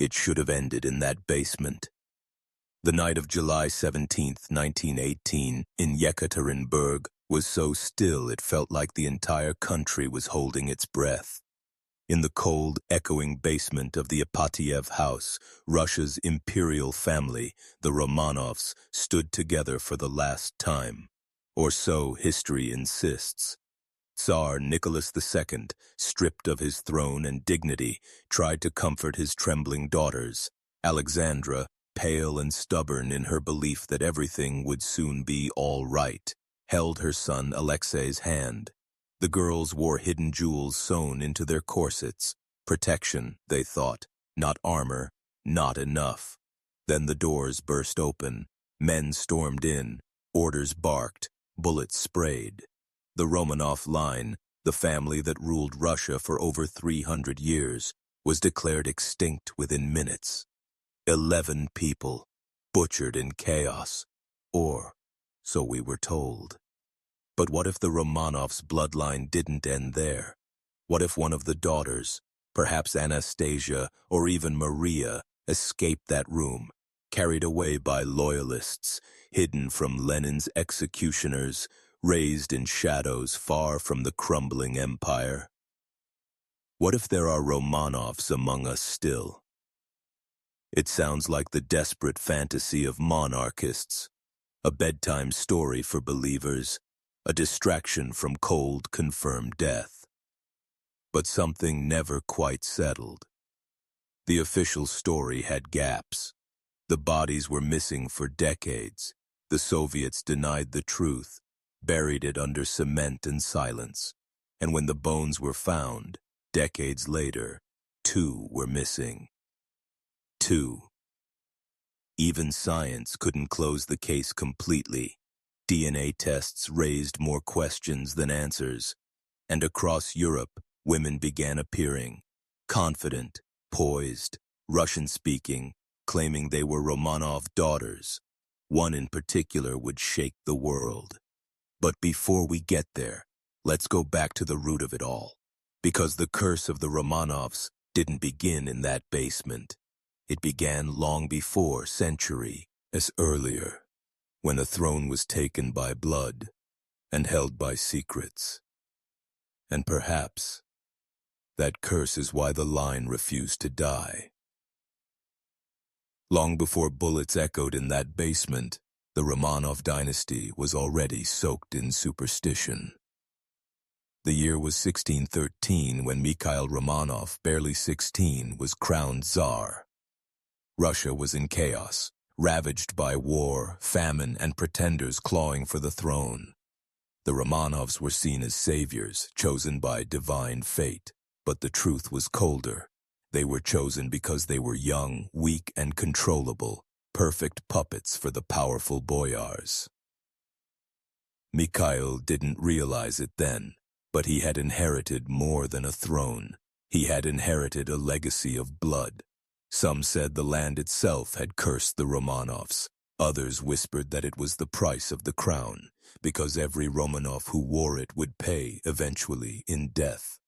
It should have ended in that basement. The night of July 17th, 1918, in Yekaterinburg was so still it felt like the entire country was holding its breath. In the cold, echoing basement of the Ipatiev house, Russia's imperial family, the Romanovs, stood together for the last time. Or so history insists. Tsar Nicholas II, stripped of his throne and dignity, tried to comfort his trembling daughters. Alexandra, pale and stubborn in her belief that everything would soon be all right, held her son Alexei's hand. The girls wore hidden jewels sewn into their corsets. Protection, they thought, not armor, not enough. Then the doors burst open. Men stormed in. Orders barked. Bullets sprayed. The Romanov line, the family that ruled Russia for over 300 years, was declared extinct within minutes. 11 people, butchered in chaos. Or, so we were told. But what if the Romanovs' bloodline didn't end there? What if one of the daughters, perhaps Anastasia or even Maria, escaped that room, carried away by loyalists, hidden from Lenin's executioners, raised in shadows far from the crumbling empire? What if there are Romanovs among us still? It sounds like the desperate fantasy of monarchists, a bedtime story for believers, a distraction from cold, confirmed death. But something never quite settled. The official story had gaps. The bodies were missing for decades. The Soviets denied the truth, buried it under cement and silence. And when the bones were found, decades later, 2 were missing. 2. Even science couldn't close the case completely. DNA tests raised more questions than answers. And across Europe, women began appearing, confident, poised, Russian-speaking, claiming they were Romanov daughters. One in particular would shake the world. But before we get there, let's go back to the root of it all. Because the curse of the Romanovs didn't begin in that basement. It began long before, centuries earlier, when a throne was taken by blood and held by secrets. And perhaps that curse is why the line refused to die. Long before bullets echoed in that basement, the Romanov dynasty was already soaked in superstition. The year was 1613 when Mikhail Romanov, barely 16, was crowned Tsar. Russia was in chaos, ravaged by war, famine, and pretenders clawing for the throne. The Romanovs were seen as saviors, chosen by divine fate. But the truth was colder. They were chosen because they were young, weak, and controllable, perfect puppets for the powerful boyars. Mikhail didn't realize it then, but he had inherited more than a throne. He had inherited a legacy of blood. Some said the land itself had cursed the Romanovs. Others whispered that it was the price of the crown, because every Romanov who wore it would pay, eventually, in death.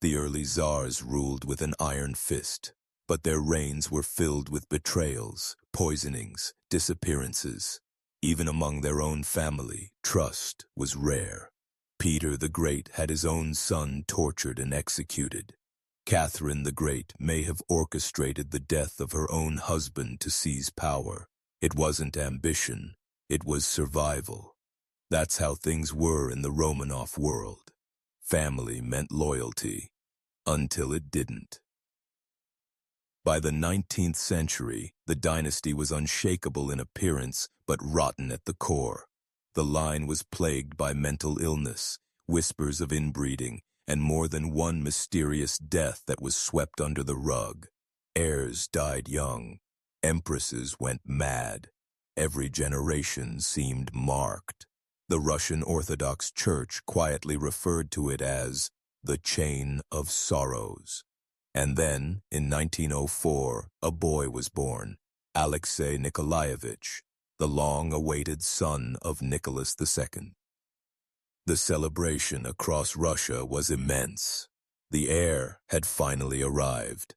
The early czars ruled with an iron fist, but their reigns were filled with betrayals, poisonings, disappearances. Even among their own family, trust was rare. Peter the Great had his own son tortured and executed. Catherine the Great may have orchestrated the death of her own husband to seize power. It wasn't ambition, it was survival. That's how things were in the Romanov world. Family meant loyalty, until it didn't. By the 19th century, the dynasty was unshakable in appearance, but rotten at the core. The line was plagued by mental illness, whispers of inbreeding, and more than one mysterious death that was swept under the rug. Heirs died young. Empresses went mad. Every generation seemed marked. The Russian Orthodox Church quietly referred to it as the Chain of Sorrows. And then, in 1904, a boy was born, Alexei Nikolaevich, the long-awaited son of Nicholas II. The celebration across Russia was immense. The heir had finally arrived.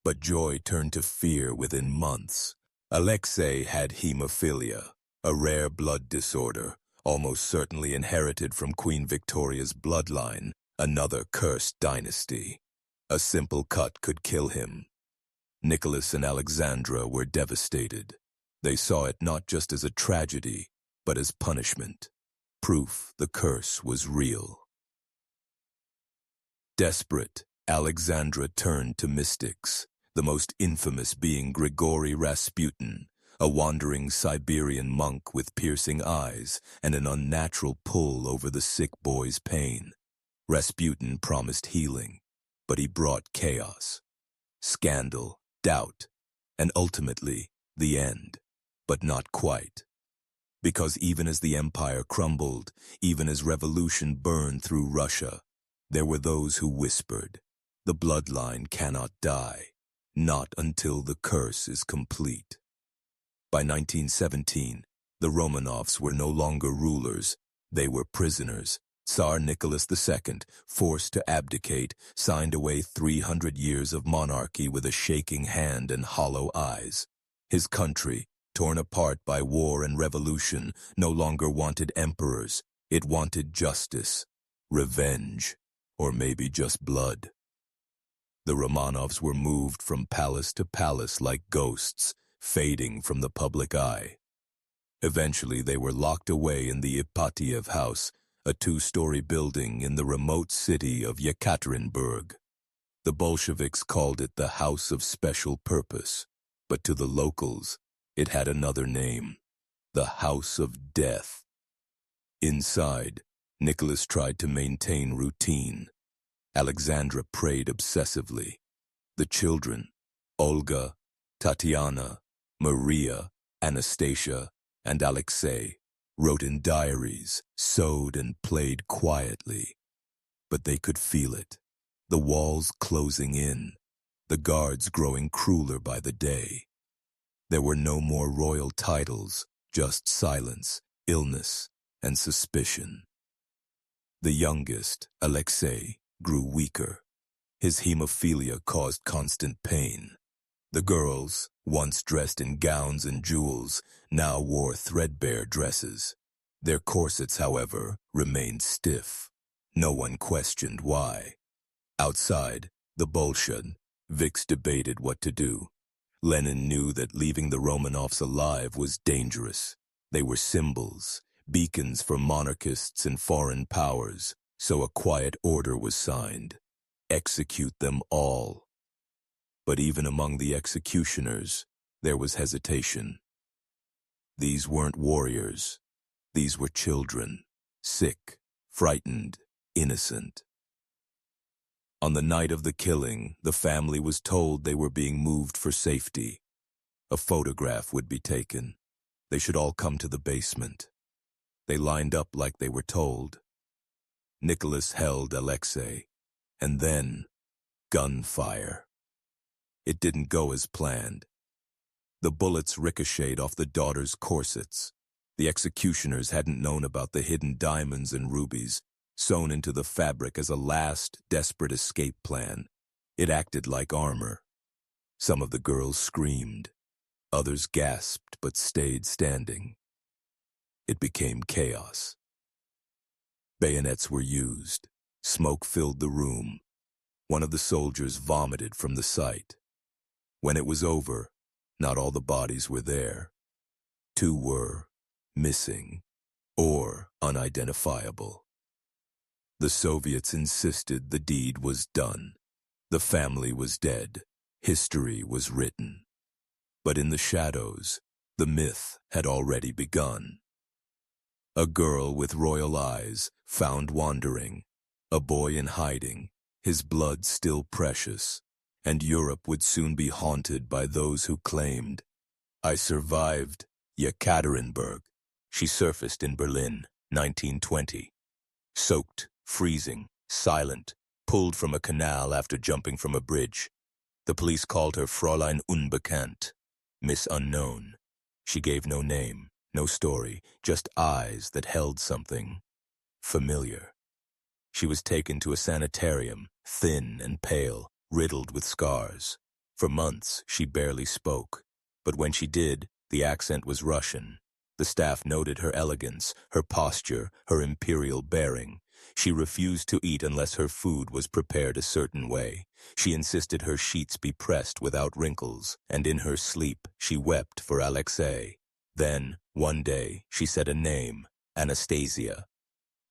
But joy turned to fear within months. Alexei had hemophilia, a rare blood disorder, almost certainly inherited from Queen Victoria's bloodline, another cursed dynasty. A simple cut could kill him. Nicholas and Alexandra were devastated. They saw it not just as a tragedy, but as punishment. Proof the curse was real. Desperate, Alexandra turned to mystics, the most infamous being Grigory Rasputin, a wandering Siberian monk with piercing eyes and an unnatural pull over the sick boy's pain. Rasputin promised healing, but he brought chaos, scandal, doubt, and ultimately the end, but not quite. Because even as the empire crumbled, even as revolution burned through Russia, there were those who whispered, the bloodline cannot die, not until the curse is complete. By 1917, the Romanovs were no longer rulers, they were prisoners. Tsar Nicholas II, forced to abdicate, signed away 300 years of monarchy with a shaking hand and hollow eyes. His country, torn apart by war and revolution, no longer wanted emperors. It wanted justice, revenge, or maybe just blood. The Romanovs were moved from palace to palace like ghosts, fading from the public eye. Eventually they were locked away in the Ipatiev house, a 2-story building in the remote city of Yekaterinburg. The Bolsheviks called it the House of Special Purpose, but to the locals, it had another name, the House of Death. Inside, Nicholas tried to maintain routine. Alexandra prayed obsessively. The children, Olga, Tatiana, Maria, Anastasia, and Alexei, wrote in diaries, sewed and played quietly. But they could feel it, the walls closing in, the guards growing crueler by the day. There were no more royal titles, just silence, illness, and suspicion. The youngest, Alexei, grew weaker. His hemophilia caused constant pain. The girls, once dressed in gowns and jewels, now wore threadbare dresses. Their corsets, however, remained stiff. No one questioned why. Outside, the Bolsheviks debated what to do. Lenin knew that leaving the Romanovs alive was dangerous. They were symbols, beacons for monarchists and foreign powers, so a quiet order was signed. Execute them all. But even among the executioners, there was hesitation. These weren't warriors. These were children, sick, frightened, innocent. On the night of the killing, the family was told they were being moved for safety. A photograph would be taken. They should all come to the basement. They lined up like they were told. Nicholas held Alexei, and then gunfire. It didn't go as planned. The bullets ricocheted off the daughters' corsets. The executioners hadn't known about the hidden diamonds and rubies, sewn into the fabric as a last, desperate escape plan. It acted like armor. Some of the girls screamed. Others gasped but stayed standing. It became chaos. Bayonets were used. Smoke filled the room. One of the soldiers vomited from the sight. When it was over, not all the bodies were there. 2 were missing or unidentifiable. The Soviets insisted the deed was done. The family was dead. History was written. But in the shadows, the myth had already begun. A girl with royal eyes, found wandering. A boy in hiding, his blood still precious. And Europe would soon be haunted by those who claimed, I survived Yekaterinburg. She surfaced in Berlin, 1920. Soaked, freezing, silent, pulled from a canal after jumping from a bridge. The police called her Fräulein Unbekannt, Miss Unknown. She gave no name, no story, just eyes that held something familiar. She was taken to a sanitarium, thin and pale, riddled with scars. For months, she barely spoke, but when she did, the accent was Russian. The staff noted her elegance, her posture, her imperial bearing. She refused to eat unless her food was prepared a certain way. She insisted her sheets be pressed without wrinkles, and in her sleep she wept for Alexei. Then, one day, she said a name, Anastasia.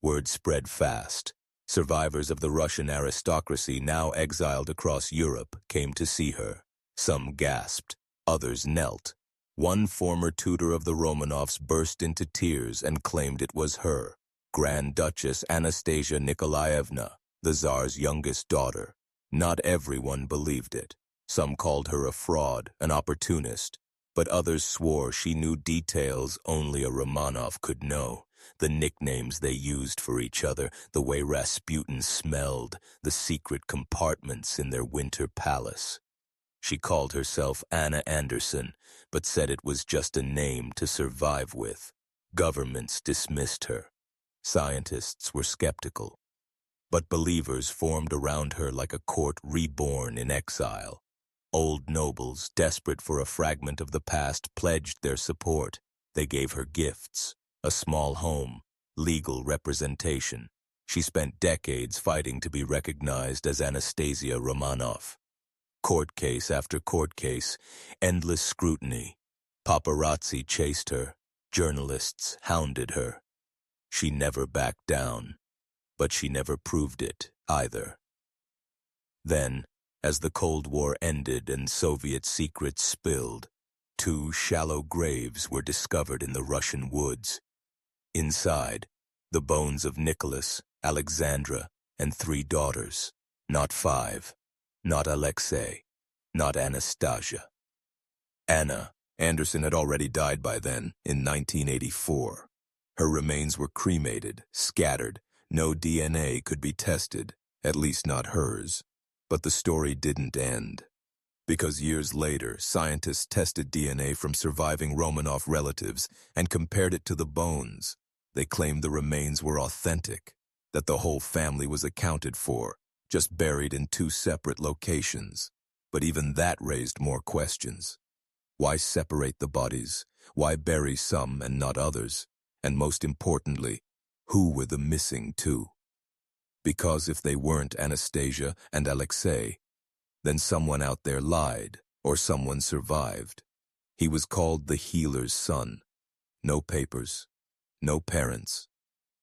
Word spread fast. Survivors of the Russian aristocracy, now exiled across Europe, came to see her. Some gasped, others knelt. One former tutor of the Romanovs burst into tears and claimed it was her, Grand Duchess Anastasia Nikolaevna, the Tsar's youngest daughter. Not everyone believed it. Some called her a fraud, an opportunist, but others swore she knew details only a Romanov could know. The nicknames they used for each other, the way Rasputin smelled, the secret compartments in their winter palace. She called herself Anna Anderson, but said it was just a name to survive with. Governments dismissed her. Scientists were skeptical. But believers formed around her like a court reborn in exile. Old nobles, desperate for a fragment of the past, pledged their support. They gave her gifts, a small home, legal representation. She spent decades fighting to be recognized as Anastasia Romanov. Court case after court case, endless scrutiny. Paparazzi chased her. Journalists hounded her. She never backed down, but she never proved it either. Then, as the Cold War ended and Soviet secrets spilled, 2 shallow graves were discovered in the Russian woods. Inside, the bones of Nicholas, Alexandra, and 3 daughters, not 5. Not Alexei, not Anastasia. Anna Anderson had already died by then, in 1984. Her remains were cremated, scattered. No DNA could be tested, at least not hers. But the story didn't end. Because years later, scientists tested DNA from surviving Romanov relatives and compared it to the bones. They claimed the remains were authentic, that the whole family was accounted for, just buried in 2 separate locations. But even that raised more questions. Why separate the bodies? Why bury some and not others? And most importantly, who were the missing 2? Because if they weren't Anastasia and Alexei, then someone out there lied, or someone survived. He was called the healer's son. No papers, no parents,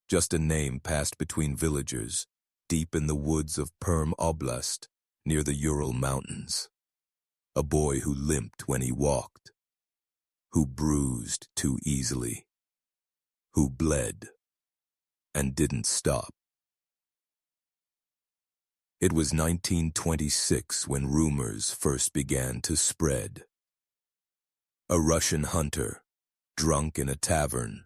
just a name passed between villagers, deep in the woods of Perm Oblast, near the Ural Mountains. A boy who limped when he walked, who bruised too easily, who bled and didn't stop. It was 1926 when rumors first began to spread. A Russian hunter, drunk in a tavern,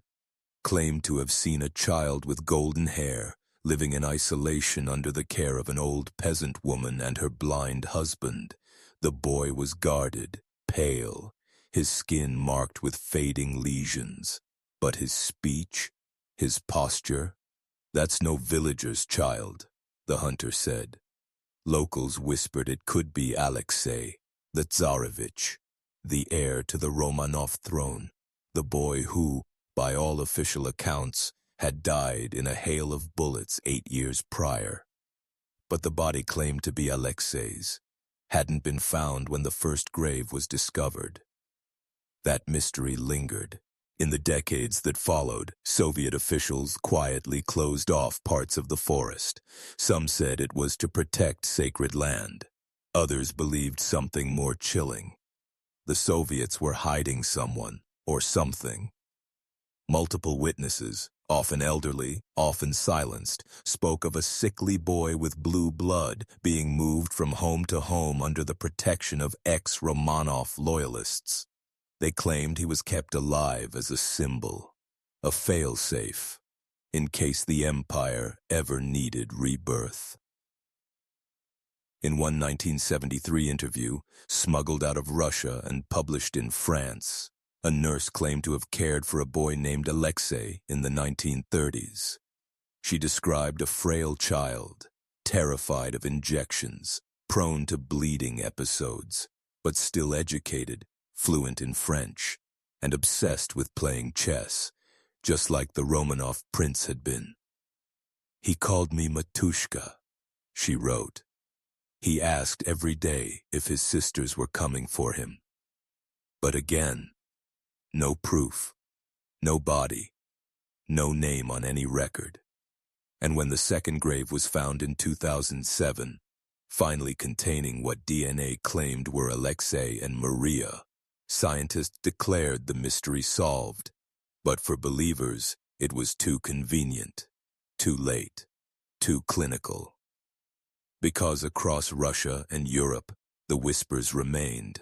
claimed to have seen a child with golden hair living in isolation under the care of an old peasant woman and her blind husband. The boy was guarded, pale, his skin marked with fading lesions. But his speech, his posture, that's no villager's child, the hunter said. Locals whispered it could be Alexei, the Tsarevich, the heir to the Romanov throne, the boy who, by all official accounts, had died in a hail of bullets 8 years prior. But the body claimed to be Alexei's, hadn't been found when the first grave was discovered. That mystery lingered. In the decades that followed, Soviet officials quietly closed off parts of the forest. Some said it was to protect sacred land. Others believed something more chilling. The Soviets were hiding someone, or something. Multiple witnesses, often elderly, often silenced, spoke of a sickly boy with blue blood being moved from home to home under the protection of ex-Romanov loyalists. They claimed he was kept alive as a symbol, a failsafe, in case the empire ever needed rebirth. In one 1973 interview, smuggled out of Russia and published in France, a nurse claimed to have cared for a boy named Alexei in the 1930s. She described a frail child, terrified of injections, prone to bleeding episodes. but still educated, fluent in French, and obsessed with playing chess, just like the Romanov prince had been. "He called me Matushka," she wrote. "He asked every day if his sisters were coming for him. But again, no proof, no body, no name on any record. And when the second grave was found in 2007, finally containing what DNA claimed were Alexei and Maria, scientists declared the mystery solved. But for believers, it was too convenient, too late, too clinical. Because across Russia and Europe, the whispers remained.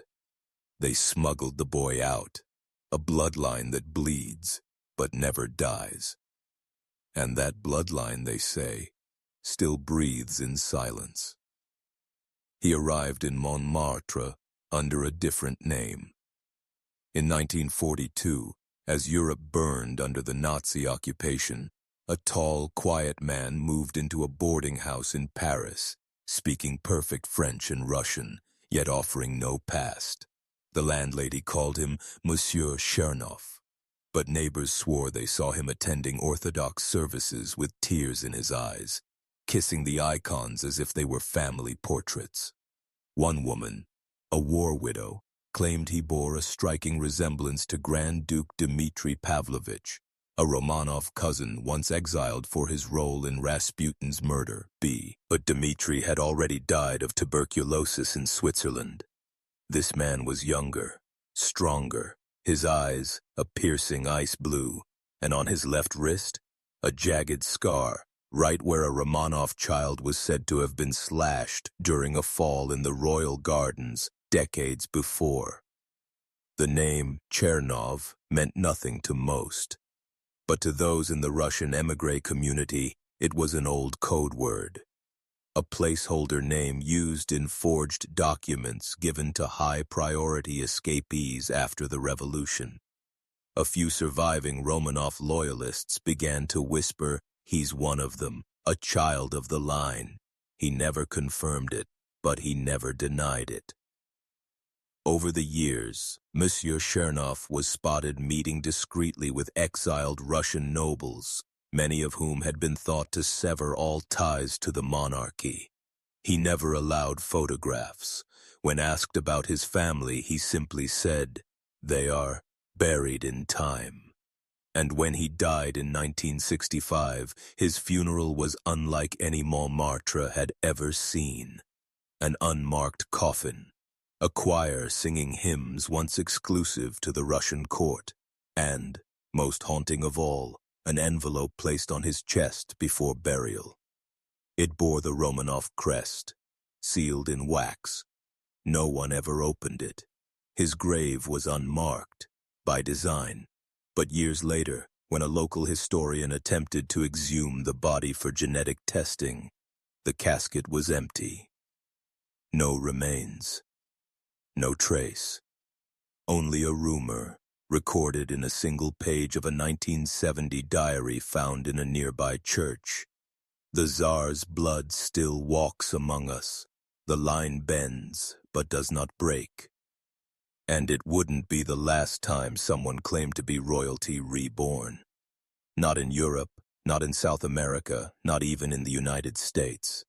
They smuggled the boy out, a bloodline that bleeds, but never dies. And that bloodline, they say, still breathes in silence. He arrived in Montmartre under a different name. In 1942, as Europe burned under the Nazi occupation, a tall, quiet man moved into a boarding house in Paris, speaking perfect French and Russian, yet offering no past. The landlady called him Monsieur Chernov, but neighbors swore they saw him attending Orthodox services with tears in his eyes, kissing the icons as if they were family portraits. One woman, a war widow, claimed he bore a striking resemblance to Grand Duke Dmitry Pavlovich, a Romanov cousin once exiled for his role in Rasputin's murder. But Dmitry had already died of tuberculosis in Switzerland. This man was younger, stronger, his eyes a piercing ice blue, and on his left wrist, a jagged scar, right where a Romanov child was said to have been slashed during a fall in the royal gardens decades before. The name Chernov meant nothing to most, but to those in the Russian émigré community, it was an old code word, a placeholder name used in forged documents given to high-priority escapees after the revolution. A few surviving Romanov loyalists began to whisper, "He's one of them, a child of the line." He never confirmed it, but he never denied it. Over the years, Monsieur Chernov was spotted meeting discreetly with exiled Russian nobles, many of whom had been thought to sever all ties to the monarchy. He never allowed photographs. When asked about his family, he simply said, "They are buried in time." And when he died in 1965, his funeral was unlike any Montmartre had ever seen. An unmarked coffin, a choir singing hymns once exclusive to the Russian court, and, most haunting of all, an envelope placed on his chest before burial. It bore the Romanov crest, sealed in wax. No one ever opened it. His grave was unmarked, by design, but years later, when a local historian attempted to exhume the body for genetic testing, the casket was empty. No remains. No trace. Only a rumor, recorded in a single page of a 1970 diary found in a nearby church. The Tsar's blood still walks among us. The line bends, but does not break. And it wouldn't be the last time someone claimed to be royalty reborn. Not in Europe, not in South America, not even in the United States.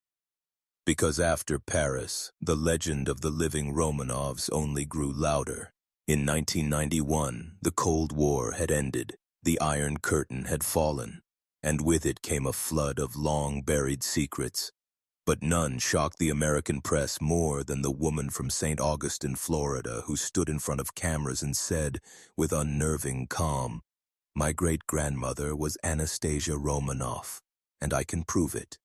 Because after Paris, the legend of the living Romanovs only grew louder. In 1991, the Cold War had ended, the Iron Curtain had fallen, and with it came a flood of long-buried secrets. But none shocked the American press more than the woman from St. Augustine, Florida, who stood in front of cameras and said, with unnerving calm, "My great-grandmother was Anastasia Romanov, and I can prove it."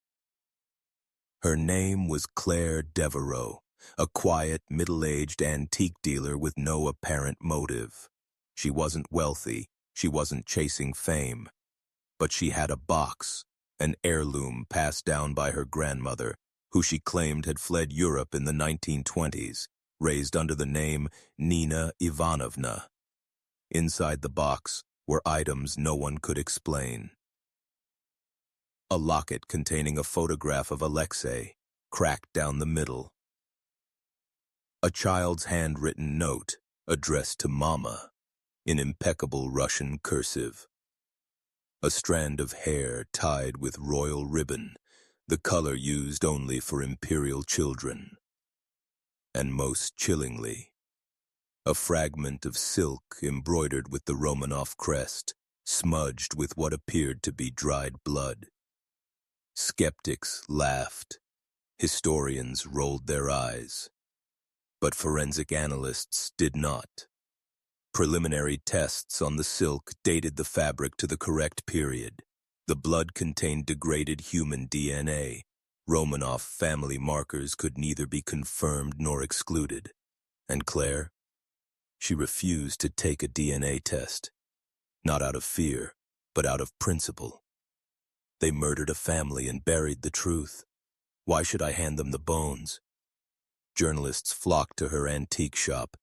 Her name was Claire Devereaux, a quiet, middle-aged antique dealer with no apparent motive. She wasn't wealthy, she wasn't chasing fame, but she had a box, an heirloom passed down by her grandmother, who she claimed had fled Europe in the 1920s, raised under the name Nina Ivanovna. Inside the box were items no one could explain. A locket containing a photograph of Alexei, cracked down the middle. A child's handwritten note addressed to Mama in impeccable Russian cursive. A strand of hair tied with royal ribbon, the color used only for imperial children. And most chillingly, a fragment of silk embroidered with the Romanov crest, smudged with what appeared to be dried blood. Skeptics laughed. Historians rolled their eyes. But forensic analysts did not. Preliminary tests on the silk dated the fabric to the correct period. The blood contained degraded human DNA. Romanov family markers could neither be confirmed nor excluded. And Claire? She refused to take a DNA test. Not out of fear, but out of principle. They murdered a family and buried the truth. Why should I hand them the bones? Journalists flocked to her antique shop.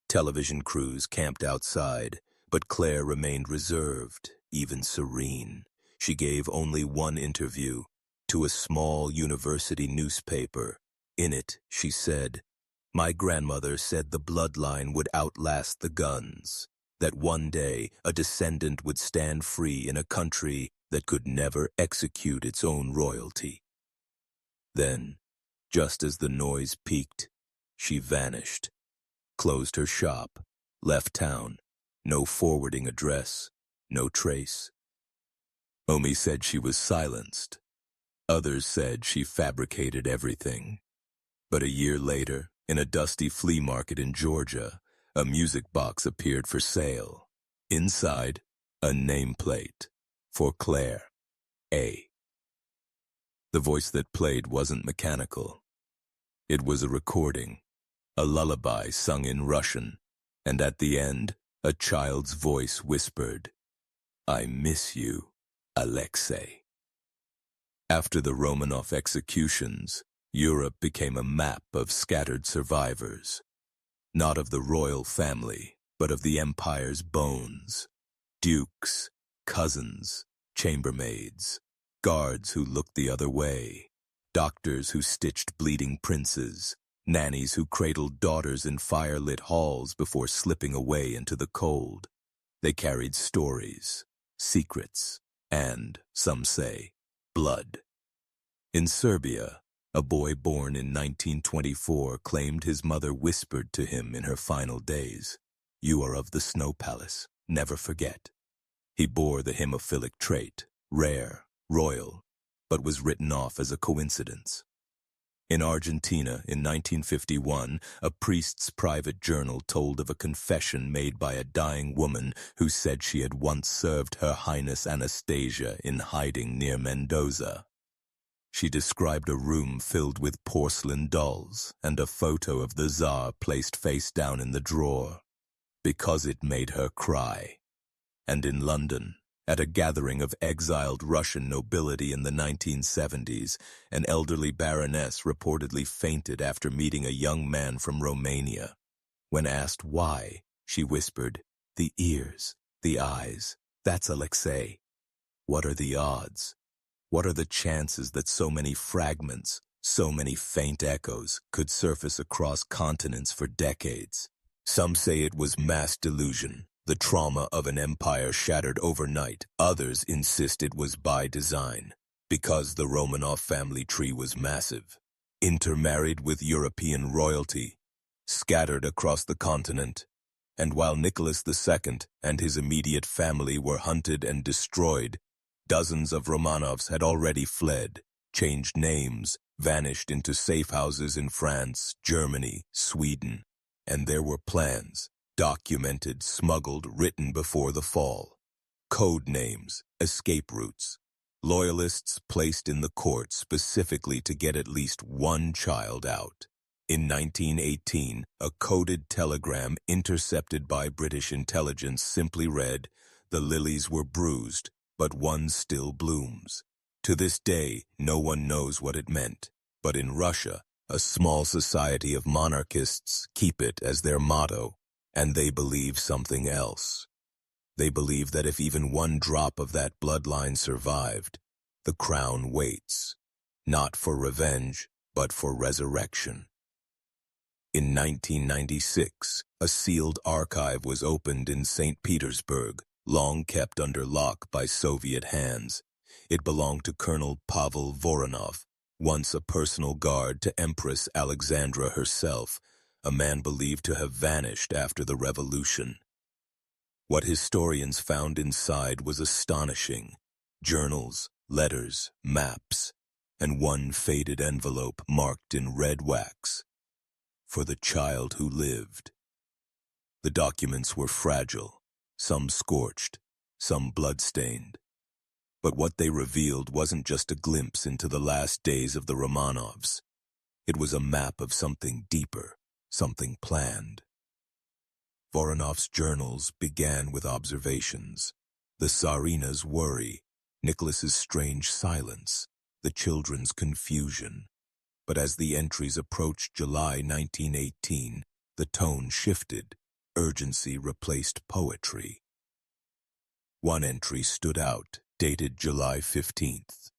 Television crews camped outside, but Claire remained reserved, even serene. She gave only one interview, to a small university newspaper. In it, she said, "My grandmother said the bloodline would outlast the guns, that one day a descendant would stand free in a country that could never execute its own royalty." Then, just as the noise peaked, she vanished, closed her shop, left town, no forwarding address, no trace. Omi said she was silenced. Others said she fabricated everything. But a year later, in a dusty flea market in Georgia, a music box appeared for sale. Inside, a nameplate for Claire A. The voice that played wasn't mechanical. It was a recording, a lullaby sung in Russian, and at the end, a child's voice whispered, "I miss you, Alexei." After the Romanov executions, Europe became a map of scattered survivors, not of the royal family, but of the empire's bones. Dukes, cousins, chambermaids, guards who looked the other way, doctors who stitched bleeding princes, nannies who cradled daughters in fire-lit halls before slipping away into the cold. They carried stories, secrets, and, some say, blood. In Serbia, a boy born in 1924 claimed his mother whispered to him in her final days, "You are of the Snow Palace, never forget." He bore the hemophilic trait, rare, royal, but was written off as a coincidence. In Argentina, in 1951, a priest's private journal told of a confession made by a dying woman who said she had once served Her Highness Anastasia in hiding near Mendoza. She described a room filled with porcelain dolls and a photo of the Tsar placed face down in the drawer, because it made her cry. And in London, at a gathering of exiled Russian nobility in the 1970s, an elderly baroness reportedly fainted after meeting a young man from Romania. When asked why, she whispered, "The ears, the eyes, that's Alexei." What are the odds? What are the chances that so many fragments, so many faint echoes, could surface across continents for decades? Some say it was mass delusion, the trauma of an empire shattered overnight. Others insist it was by design, because the Romanov family tree was massive, intermarried with European royalty, scattered across the continent. And while Nicholas II and his immediate family were hunted and destroyed, dozens of Romanovs had already fled, changed names, vanished into safe houses in France, Germany, Sweden. And there were plans, documented, smuggled, written before the fall. Code names, escape routes. Loyalists placed in the court specifically to get at least one child out. In 1918, a coded telegram intercepted by British intelligence simply read, "The lilies were bruised, but one still blooms." To this day, no one knows what it meant. But in Russia, a small society of monarchists keep it as their motto, and they believe something else. They believe that if even one drop of that bloodline survived, the crown waits, not for revenge, but for resurrection. In 1996, a sealed archive was opened in St. Petersburg, long kept under lock by Soviet hands. It belonged to Colonel Pavel Voronov, once a personal guard to Empress Alexandra herself, a man believed to have vanished after the revolution. What historians found inside was astonishing. Journals, letters, maps, and one faded envelope marked in red wax. For the child who lived. The documents were fragile, some scorched, some blood-stained. But what they revealed wasn't just a glimpse into the last days of the Romanovs. It was a map of something deeper, something planned. Voronov's journals began with observations. The Tsarina's worry, Nicholas's strange silence, the children's confusion. But as the entries approached July 1918, the tone shifted. Urgency replaced poetry. One entry stood out, dated July 15th.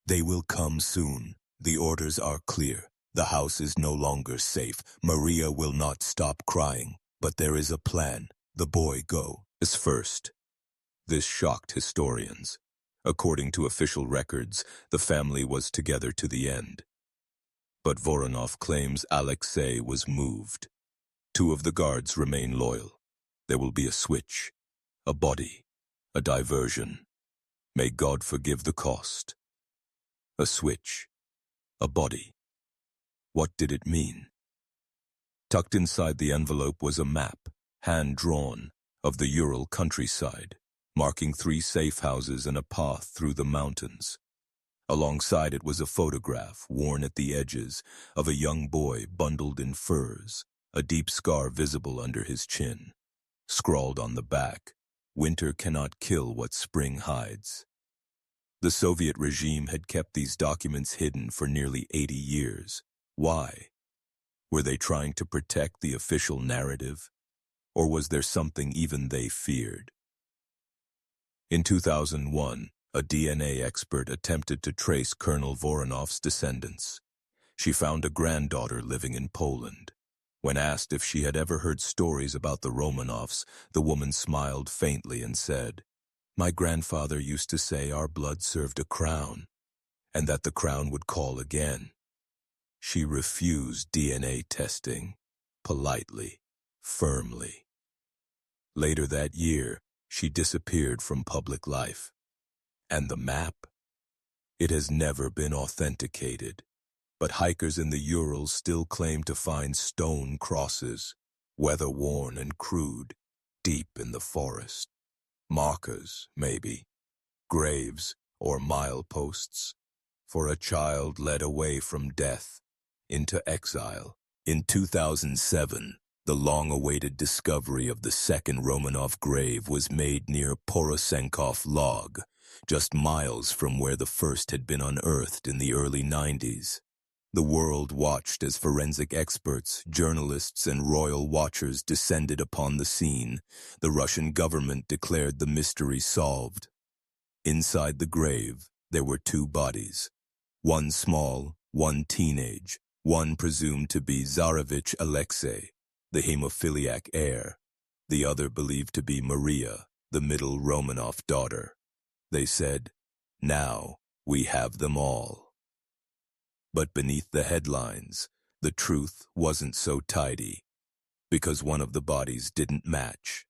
They will come soon. The orders are clear. The house is no longer safe. Maria will not stop crying. But there is a plan. The boy goes first. This shocked historians. According to official records, the family was together to the end. But Voronov claims Alexei was moved. 2 of the guards remain loyal. There will be a switch, a body, a diversion. May God forgive the cost. A switch, a body. What did it mean? Tucked inside the envelope was a map, hand-drawn, of the Ural countryside, marking 3 safe houses and a path through the mountains. Alongside it was a photograph, worn at the edges, of a young boy bundled in furs, a deep scar visible under his chin. Scrawled on the back, "Winter cannot kill what spring hides." The Soviet regime had kept these documents hidden for nearly 80 years. Why? Were they trying to protect the official narrative? Or was there something even they feared? In 2001, a DNA expert attempted to trace Colonel Voronov's descendants. She found a granddaughter living in Poland. When asked if she had ever heard stories about the Romanovs, the woman smiled faintly and said, "My grandfather used to say our blood served a crown, and that the crown would call again." She refused DNA testing, politely, firmly. Later that year, she disappeared from public life. And the map? It has never been authenticated, but hikers in the Urals still claim to find stone crosses, weather-worn and crude, deep in the forest. Markers, maybe, graves or mileposts, for a child led away from death into exile. In 2007, the long-awaited discovery of the second Romanov grave was made near Porosenkov Log, just miles from where the first had been unearthed in the early 90s. The world watched as forensic experts, journalists, and royal watchers descended upon the scene. The Russian government declared the mystery solved. Inside the grave, there were 2 bodies. One small, one teenage, one presumed to be Tsarevich Alexei, the hemophiliac heir, the other believed to be Maria, the middle Romanov daughter. They said, "Now we have them all." But beneath the headlines, the truth wasn't so tidy, because one of the bodies didn't match.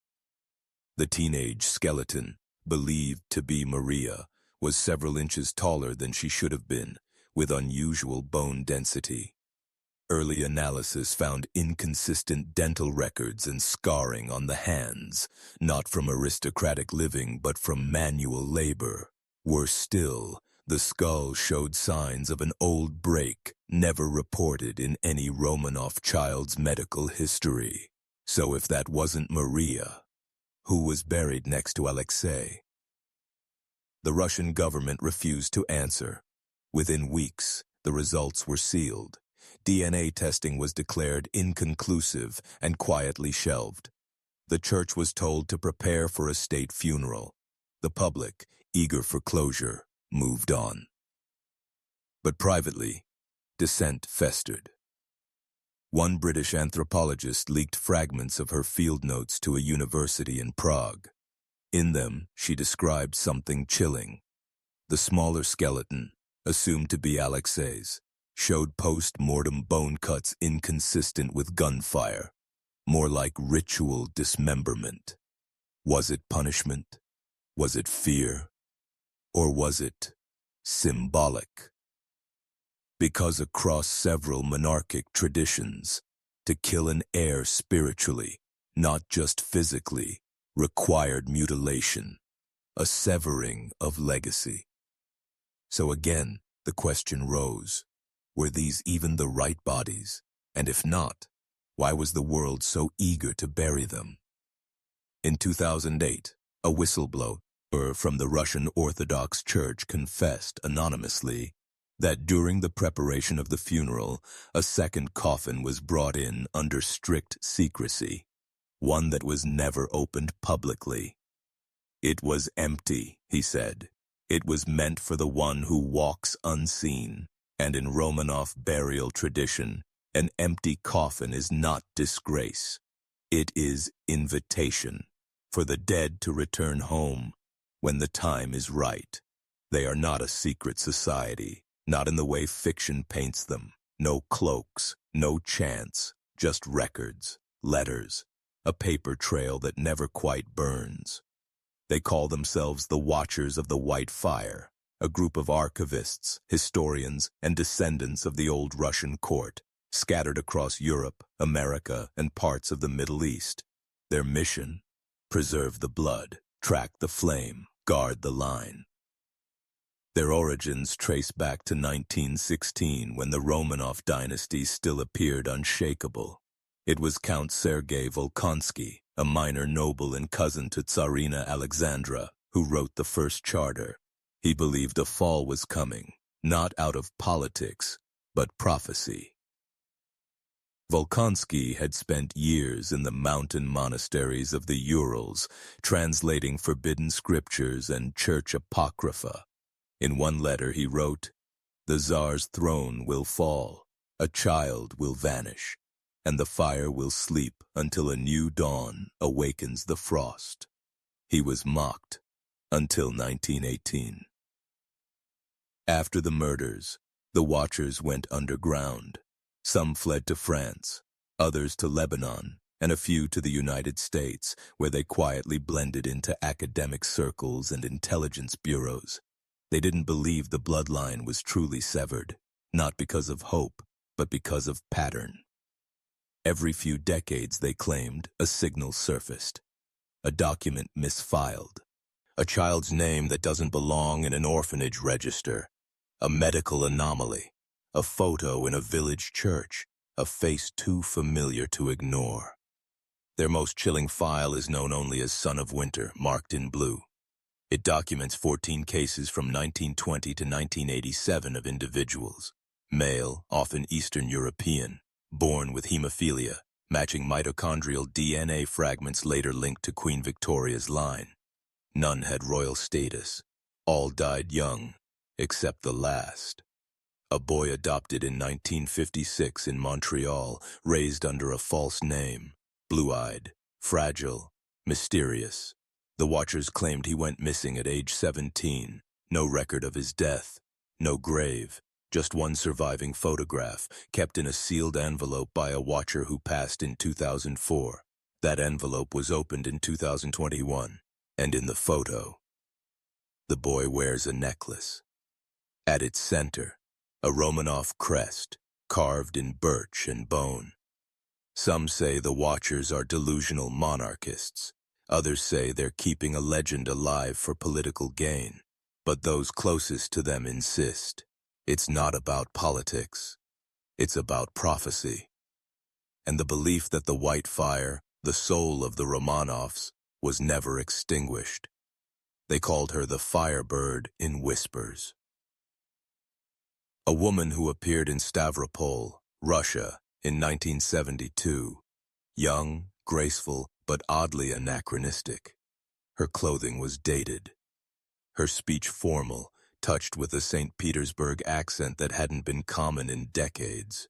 The teenage skeleton, believed to be Maria, was several inches taller than she should have been, with unusual bone density. Early analysis found inconsistent dental records and scarring on the hands, not from aristocratic living but from manual labor. Worse still, the skull showed signs of an old break never reported in any Romanov child's medical history. So if that wasn't Maria, who was buried next to Alexei? The Russian government refused to answer. Within weeks, the results were sealed. DNA testing was declared inconclusive and quietly shelved. The church was told to prepare for a state funeral. The public, eager for closure, moved on. But privately, dissent festered. One British anthropologist leaked fragments of her field notes to a university in Prague. In them, she described something chilling. The smaller skeleton, assumed to be Alexei's, showed post-mortem bone cuts inconsistent with gunfire, more like ritual dismemberment. Was it punishment? Was it fear? Or was it symbolic? Because across several monarchic traditions, to kill an heir spiritually, not just physically, required mutilation, a severing of legacy. So again, the question rose, were these even the right bodies? And if not, why was the world so eager to bury them? In 2008, a whistleblower from the Russian Orthodox Church confessed anonymously that during the preparation of the funeral, a second coffin was brought in under strict secrecy, one that was never opened publicly. It was empty, he said. It was meant for the one who walks unseen, and in Romanov burial tradition, an empty coffin is not disgrace. It is invitation for the dead to return home when the time is right. They are not a secret society, not in the way fiction paints them. No cloaks, no chants, just records, letters, a paper trail that never quite burns. They call themselves the Watchers of the White Fire, a group of archivists, historians, and descendants of the old Russian court, scattered across Europe, America, and parts of the Middle East. Their mission? Preserve the blood, track the flame, guard the line. Their origins trace back to 1916 when the Romanov dynasty still appeared unshakable. It was Count Sergei Volkonsky, a minor noble and cousin to Tsarina Alexandra, who wrote the first charter. He believed a fall was coming, not out of politics, but prophecy. Volkonsky had spent years in the mountain monasteries of the Urals, translating forbidden scriptures and church apocrypha. In one letter he wrote, "The Tsar's throne will fall, a child will vanish, and the fire will sleep until a new dawn awakens the frost." He was mocked until 1918. After the murders, the Watchers went underground. Some fled to France, others to Lebanon, and a few to the United States, where they quietly blended into academic circles and intelligence bureaus. They didn't believe the bloodline was truly severed, not because of hope, but because of pattern. Every few decades, they claimed, a signal surfaced, a document misfiled, a child's name that doesn't belong in an orphanage register, a medical anomaly, a photo in a village church, a face too familiar to ignore. Their most chilling file is known only as Son of Winter, marked in blue. It documents 14 cases from 1920 to 1987 of individuals, male, often Eastern European, born with hemophilia, matching mitochondrial DNA fragments later linked to Queen Victoria's line. None had royal status. All died young, except the last. A boy adopted in 1956 in Montreal, raised under a false name, blue-eyed, fragile, mysterious. The Watchers claimed he went missing at age 17. No record of his death, no grave, just one surviving photograph, kept in a sealed envelope by a Watcher who passed in 2004. That envelope was opened in 2021, and in the photo, the boy wears a necklace. At its center, a Romanov crest, carved in birch and bone. Some say the Watchers are delusional monarchists. Others say they're keeping a legend alive for political gain. But those closest to them insist it's not about politics. It's about prophecy. And the belief that the White Fire, the soul of the Romanovs, was never extinguished. They called her the Firebird in whispers. A woman who appeared in Stavropol, Russia, in 1972. Young, graceful, but oddly anachronistic. Her clothing was dated. Her speech formal, touched with a St. Petersburg accent that hadn't been common in decades.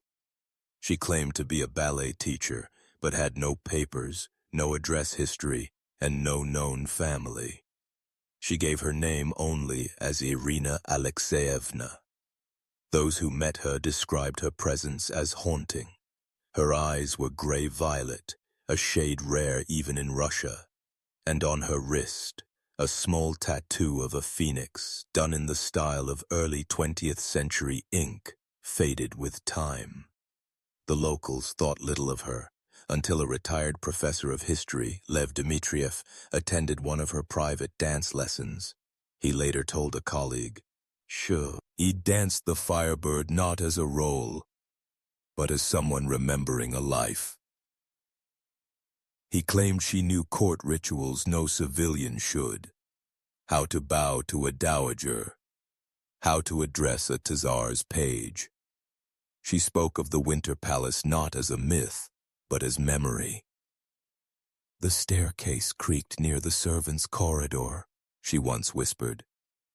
She claimed to be a ballet teacher, but had no papers, no address history, and no known family. She gave her name only as Irina Alexeyevna. Those who met her described her presence as haunting. Her eyes were gray-violet, a shade rare even in Russia, and on her wrist, a small tattoo of a phoenix done in the style of early 20th century ink, faded with time. The locals thought little of her, until a retired professor of history, Lev Dmitriev, attended one of her private dance lessons. He later told a colleague, "Sure, he danced the Firebird not as a role, but as someone remembering a life." He claimed she knew court rituals no civilian should. How to bow to a dowager. How to address a Tsar's page. She spoke of the Winter Palace not as a myth, but as memory. "The staircase creaked near the servants' corridor," she once whispered.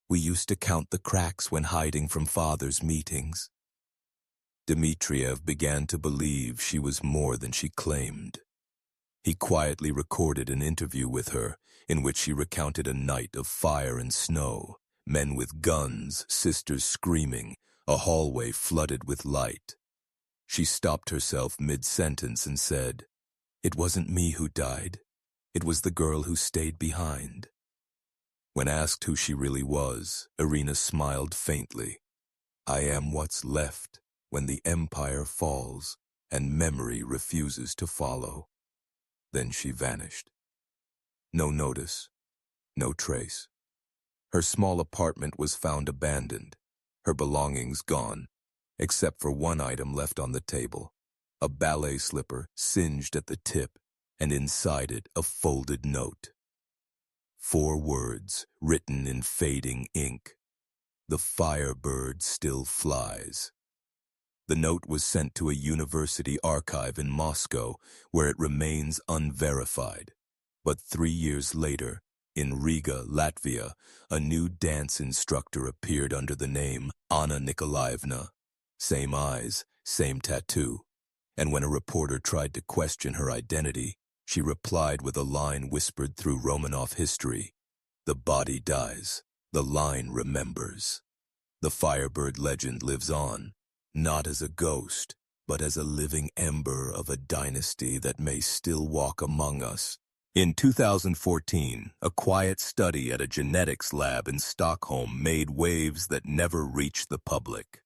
"We used to count the cracks when hiding from father's meetings." Dmitriev began to believe she was more than she claimed. He quietly recorded an interview with her in which she recounted a night of fire and snow, men with guns, sisters screaming, a hallway flooded with light. She stopped herself mid-sentence and said, "It wasn't me who died. It was the girl who stayed behind." When asked who she really was, Irina smiled faintly. "I am what's left when the empire falls and memory refuses to follow." Then she vanished. No notice, no trace. Her small apartment was found abandoned, her belongings gone, except for one item left on the table, a ballet slipper singed at the tip, and inside it a folded note. 4 words written in fading ink. "The Firebird still flies." The note was sent to a university archive in Moscow, where it remains unverified. But 3 years later, in Riga, Latvia, a new dance instructor appeared under the name Anna Nikolaevna. Same eyes, same tattoo. And when a reporter tried to question her identity, she replied with a line whispered through Romanov history: "The body dies, the line remembers." The Firebird legend lives on, not as a ghost, but as a living ember of a dynasty that may still walk among us. In 2014, a quiet study at a genetics lab in Stockholm made waves that never reached the public.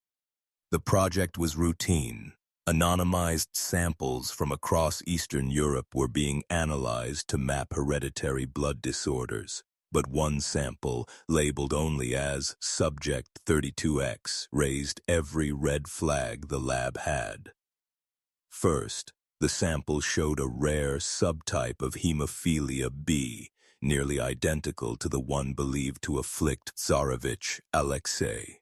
The project was routine. Anonymized samples from across Eastern Europe were being analyzed to map hereditary blood disorders. But one sample, labeled only as Subject 32X, raised every red flag the lab had. First, the sample showed a rare subtype of hemophilia B, nearly identical to the one believed to afflict Tsarevich Alexei.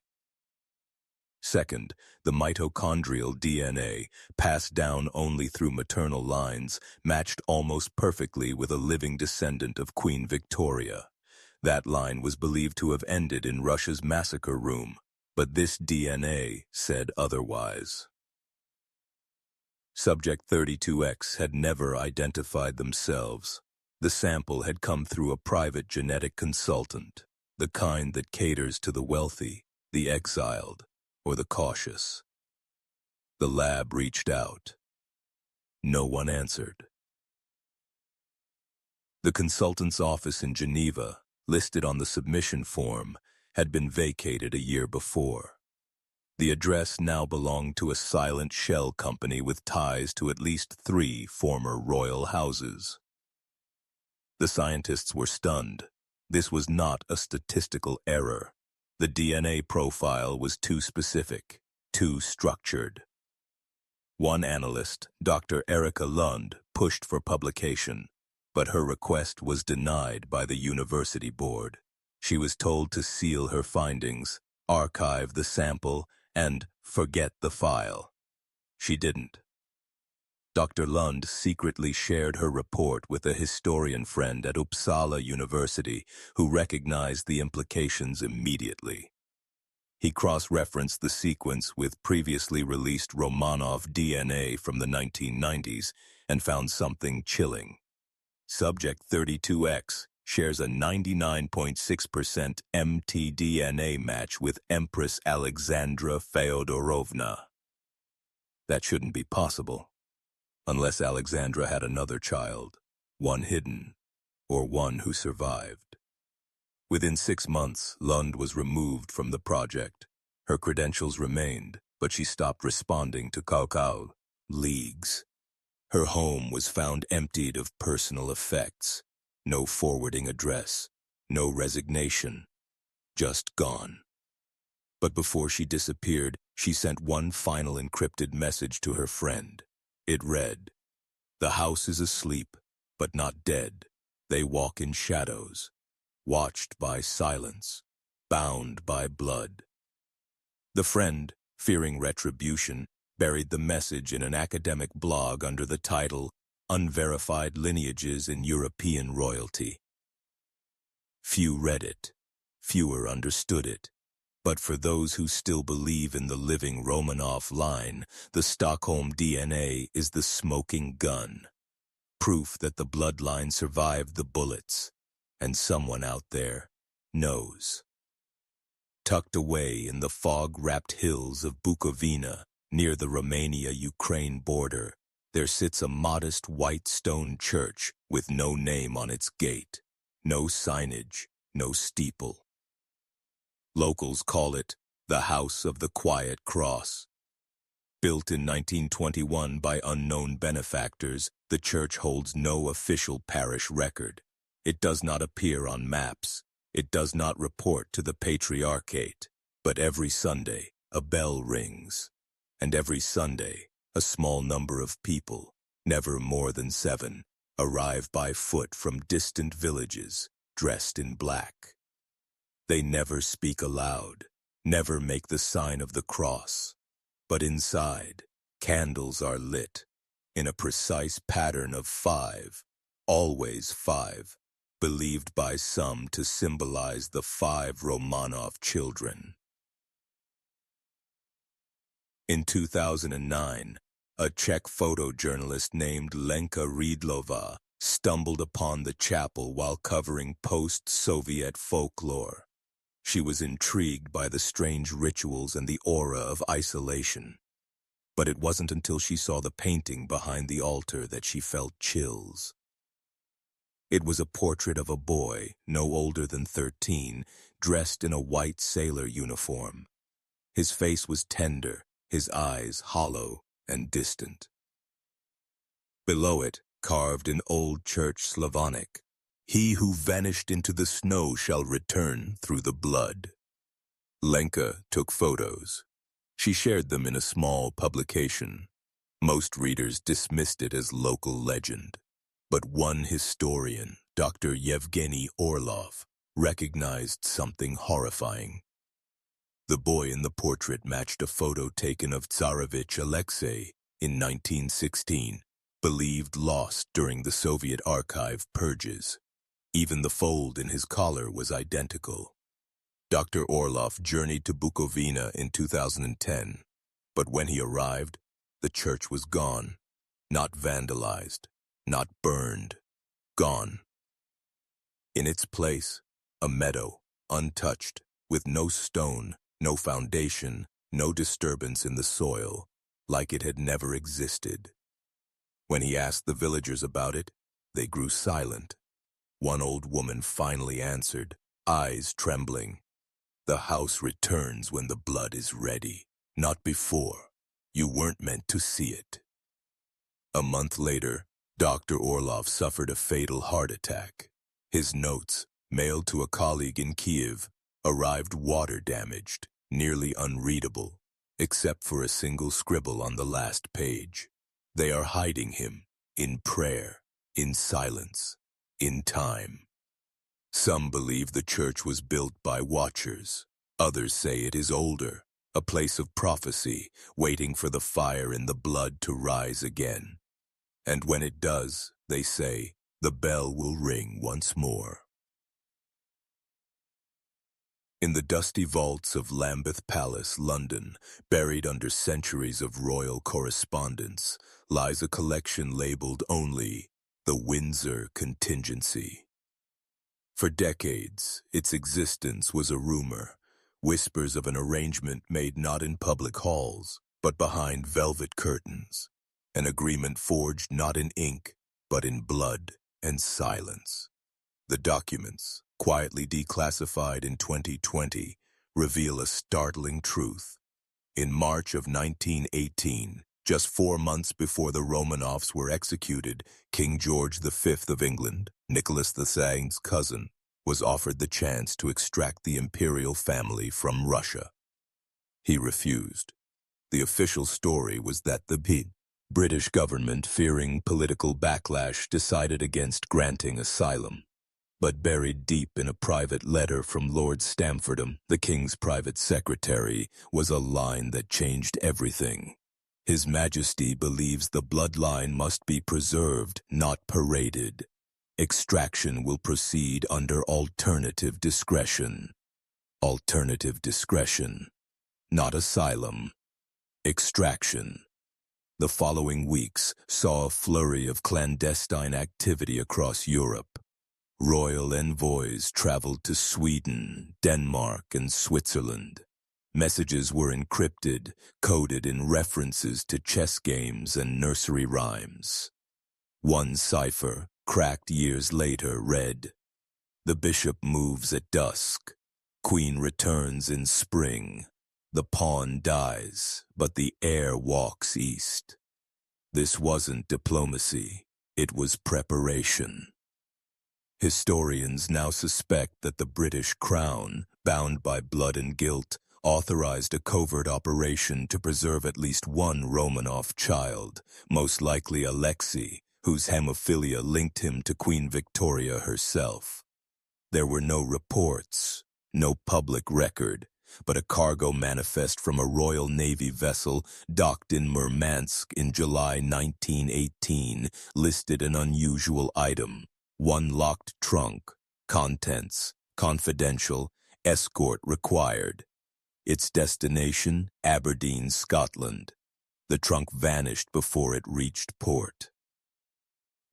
Second, the mitochondrial DNA, passed down only through maternal lines, matched almost perfectly with a living descendant of Queen Victoria. That line was believed to have ended in Russia's massacre room, but this DNA said otherwise. Subject 32X had never identified themselves. The sample had come through a private genetic consultant, the kind that caters to the wealthy, the exiled, or the cautious. The lab reached out. No one answered. The consultant's office in Geneva, listed on the submission form, had been vacated a year before. The address now belonged to a silent shell company with ties to at least 3 former royal houses. The scientists were stunned. This was not a statistical error. The DNA profile was too specific, too structured. One analyst, Dr. Erika Lund, pushed for publication, but her request was denied by the university board. She was told to seal her findings, archive the sample, and forget the file. She didn't. Dr. Lund secretly shared her report with a historian friend at Uppsala University who recognized the implications immediately. He cross-referenced the sequence with previously released Romanov DNA from the 1990s and found something chilling. Subject 32X shares a 99.6% mtDNA match with Empress Alexandra Feodorovna. That shouldn't be possible, unless Alexandra had another child, one hidden, or one who survived. Within 6 months, Lund was removed from the project. Her credentials remained, but she stopped responding to Kaukau leagues. Her home was found emptied of personal effects. No forwarding address, no resignation, just gone. But before she disappeared, she sent one final encrypted message to her friend. It read, "The house is asleep, but not dead. They walk in shadows, watched by silence, bound by blood." The friend, fearing retribution, buried the message in an academic blog under the title, "Unverified Lineages in European Royalty." Few read it, fewer understood it, but for those who still believe in the living Romanov line, the Stockholm DNA is the smoking gun, proof that the bloodline survived the bullets, and someone out there knows. Tucked away in the fog-wrapped hills of Bukovina, near the Romania-Ukraine border, there sits a modest white stone church with no name on its gate, no signage, no steeple. Locals call it the House of the Quiet Cross. Built in 1921 by unknown benefactors, the church holds no official parish record. It does not appear on maps. It does not report to the Patriarchate. But every Sunday, a bell rings. And every Sunday, a small number of people, never more than 7, arrive by foot from distant villages, dressed in black. They never speak aloud, never make the sign of the cross. But inside, candles are lit, in a precise pattern of 5, always 5, believed by some to symbolize the 5 Romanov children. In 2009, a Czech photojournalist named Lenka Riedlova stumbled upon the chapel while covering post-Soviet folklore. She was intrigued by the strange rituals and the aura of isolation. But it wasn't until she saw the painting behind the altar that she felt chills. It was a portrait of a boy, no older than 13, dressed in a white sailor uniform. His face was tender, his eyes hollow and distant. Below it, carved in Old Church Slavonic, "He who vanished into the snow shall return through the blood." Lenka took photos. She shared them in a small publication. Most readers dismissed it as local legend. But one historian, Dr. Yevgeny Orlov, recognized something horrifying. The boy in the portrait matched a photo taken of Tsarevich Alexei in 1916, believed lost during the Soviet archive purges. Even the fold in his collar was identical. Dr. Orlov journeyed to Bukovina in 2010, but when he arrived, the church was gone, not vandalized, not burned, gone. In its place, a meadow, untouched, with no stone, no foundation, no disturbance in the soil, like it had never existed. When he asked the villagers about it, they grew silent. One old woman finally answered, eyes trembling, "The house returns when the blood is ready, not before. You weren't meant to see it." A month later, Dr. Orlov suffered a fatal heart attack. His notes, mailed to a colleague in Kiev, arrived water-damaged, nearly unreadable, except for a single scribble on the last page. They are hiding him, in prayer, in silence, in time. Some believe the church was built by watchers. Others say it is older, a place of prophecy, waiting for the fire in the blood to rise again. And when it does, they say, the bell will ring once more. In the dusty vaults of Lambeth Palace, London, buried under centuries of royal correspondence, lies a collection labeled only the Windsor Contingency. For decades, its existence was a rumor, whispers of an arrangement made not in public halls, but behind velvet curtains, an agreement forged not in ink, but in blood and silence. The documents, quietly declassified in 2020, reveal a startling truth. In March of 1918, just 4 months before the Romanovs were executed, King George V of England, Nicholas II's cousin, was offered the chance to extract the imperial family from Russia. He refused. The official story was that the British government, fearing political backlash, decided against granting asylum. But buried deep in a private letter from Lord Stamfordham, the King's private secretary, was a line that changed everything. His Majesty believes the bloodline must be preserved, not paraded. Extraction will proceed under alternative discretion. Alternative discretion, not asylum. Extraction. The following weeks saw a flurry of clandestine activity across Europe. Royal envoys traveled to Sweden, Denmark, and Switzerland. Messages were encrypted, coded in references to chess games and nursery rhymes. One cipher, cracked years later, read, "The bishop moves at dusk. Queen returns in spring. The pawn dies, but the heir walks east." This wasn't diplomacy, it was preparation. Historians now suspect that the British Crown, bound by blood and guilt, authorized a covert operation to preserve at least one Romanov child, most likely Alexei, whose hemophilia linked him to Queen Victoria herself. There were no reports, no public record, but a cargo manifest from a Royal Navy vessel docked in Murmansk in July 1918 listed an unusual item: one locked trunk, contents, confidential, escort required. Its destination, Aberdeen, Scotland. The trunk vanished before it reached port.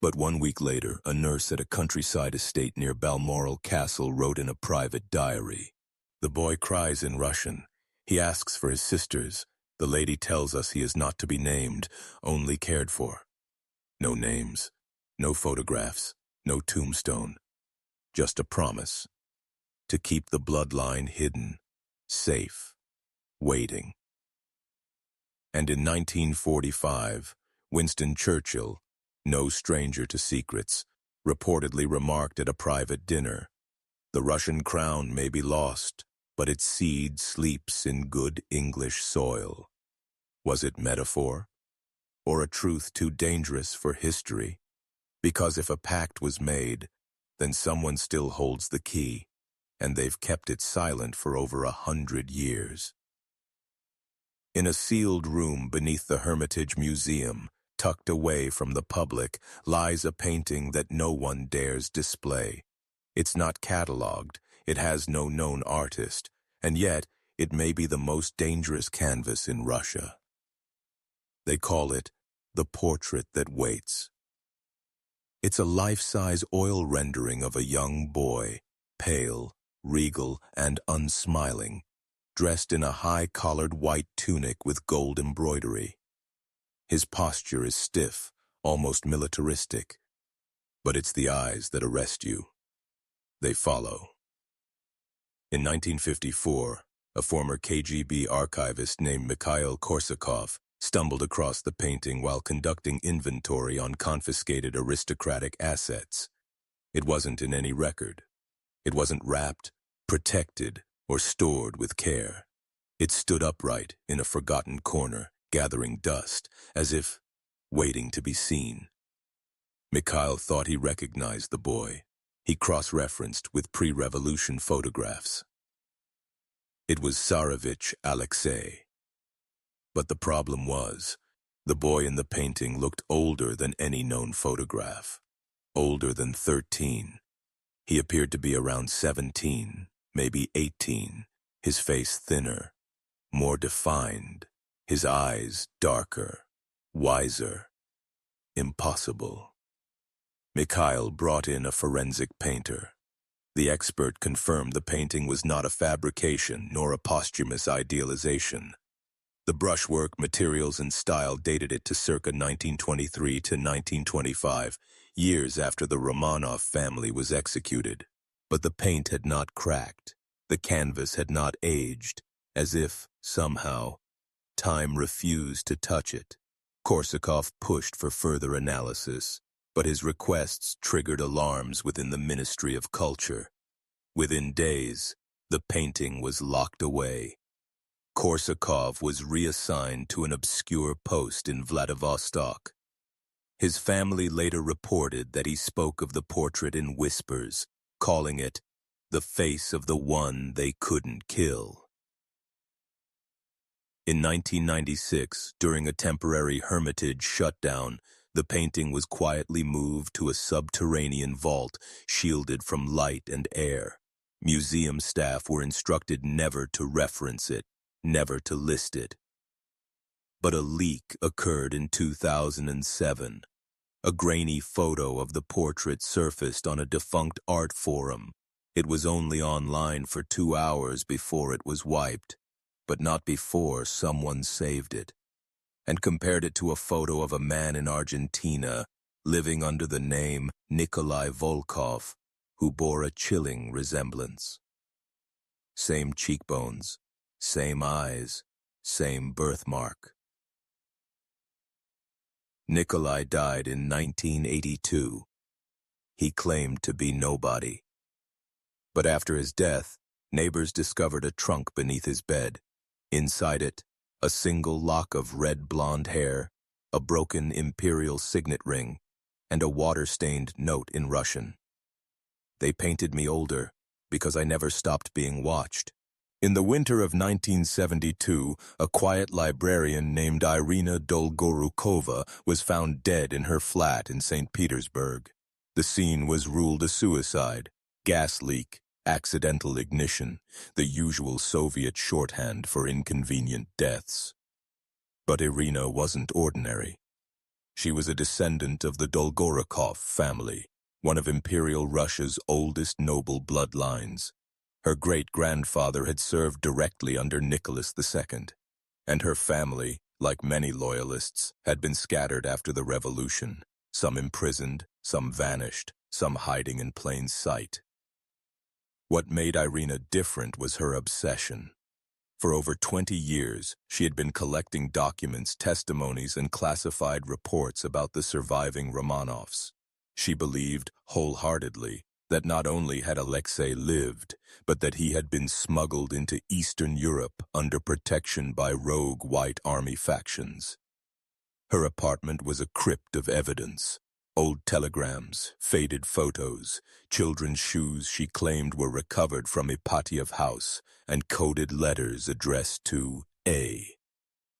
But 1 week later, a nurse at a countryside estate near Balmoral Castle wrote in a private diary. "The boy cries in Russian. He asks for his sisters. The lady tells us he is not to be named, only cared for. No names, no photographs, no tombstone. Just a promise. To keep the bloodline hidden, safe, waiting." And in 1945, Winston Churchill, no stranger to secrets, reportedly remarked at a private dinner, "The Russian crown may be lost, but its seed sleeps in good English soil." Was it metaphor? Or a truth too dangerous for history? Because if a pact was made, then someone still holds the key, and they've kept it silent for over 100 years. In a sealed room beneath the Hermitage Museum, tucked away from the public, lies a painting that no one dares display. It's not catalogued, it has no known artist, and yet it may be the most dangerous canvas in Russia. They call it the portrait that waits. It's a life-size oil rendering of a young boy, pale, regal, and unsmiling, dressed in a high-collared white tunic with gold embroidery. His posture is stiff, almost militaristic, but it's the eyes that arrest you. They follow. In 1954, a former KGB archivist named Mikhail Korsakov stumbled across the painting while conducting inventory on confiscated aristocratic assets. It wasn't in any record. It wasn't wrapped, protected, or stored with care. It stood upright in a forgotten corner, gathering dust, as if waiting to be seen. Mikhail thought he recognized the boy. He cross-referenced with pre-revolution photographs. It was Tsarevich Alexei. But the problem was, the boy in the painting looked older than any known photograph. Older than 13. He appeared to be around 17, maybe 18, his face thinner, more defined, his eyes darker, wiser. Impossible. Mikhail brought in a forensic painter. The expert confirmed the painting was not a fabrication nor a posthumous idealization. The brushwork, materials, and style dated it to circa 1923 to 1925, years after the Romanov family was executed. But the paint had not cracked. The canvas had not aged, as if, somehow, time refused to touch it. Korsakov pushed for further analysis, but his requests triggered alarms within the Ministry of Culture. Within days, the painting was locked away. Korsakov was reassigned to an obscure post in Vladivostok. His family later reported that he spoke of the portrait in whispers, calling it the face of the one they couldn't kill. In 1996, during a temporary Hermitage shutdown, the painting was quietly moved to a subterranean vault shielded from light and air. Museum staff were instructed never to reference it, never to list it. But a leak occurred in 2007. A grainy photo of the portrait surfaced on a defunct art forum. It was only online for 2 hours before it was wiped, but not before someone saved it, and compared it to a photo of a man in Argentina living under the name Nikolai Volkov, who bore a chilling resemblance. Same cheekbones, same eyes, same birthmark. Nikolai died in 1982. He claimed to be nobody. But after his death, neighbors discovered a trunk beneath his bed. Inside it, a single lock of red blonde hair, a broken imperial signet ring, and a water-stained note in Russian. They painted me older because I never stopped being watched. In the winter of 1972, a quiet librarian named Irina Dolgorukova was found dead in her flat in St. Petersburg. The scene was ruled a suicide, gas leak, accidental ignition, the usual Soviet shorthand for inconvenient deaths. But Irina wasn't ordinary. She was a descendant of the Dolgorukov family, one of Imperial Russia's oldest noble bloodlines. Her great-grandfather had served directly under Nicholas II, and her family, like many loyalists, had been scattered after the revolution, some imprisoned, some vanished, some hiding in plain sight. What made Irina different was her obsession. For over 20 years, she had been collecting documents, testimonies, and classified reports about the surviving Romanovs. She believed, wholeheartedly, that not only had Alexei lived, but that he had been smuggled into Eastern Europe under protection by rogue White Army factions. Her apartment was a crypt of evidence. Old telegrams, faded photos, children's shoes she claimed were recovered from Ipatiev House, and coded letters addressed to A.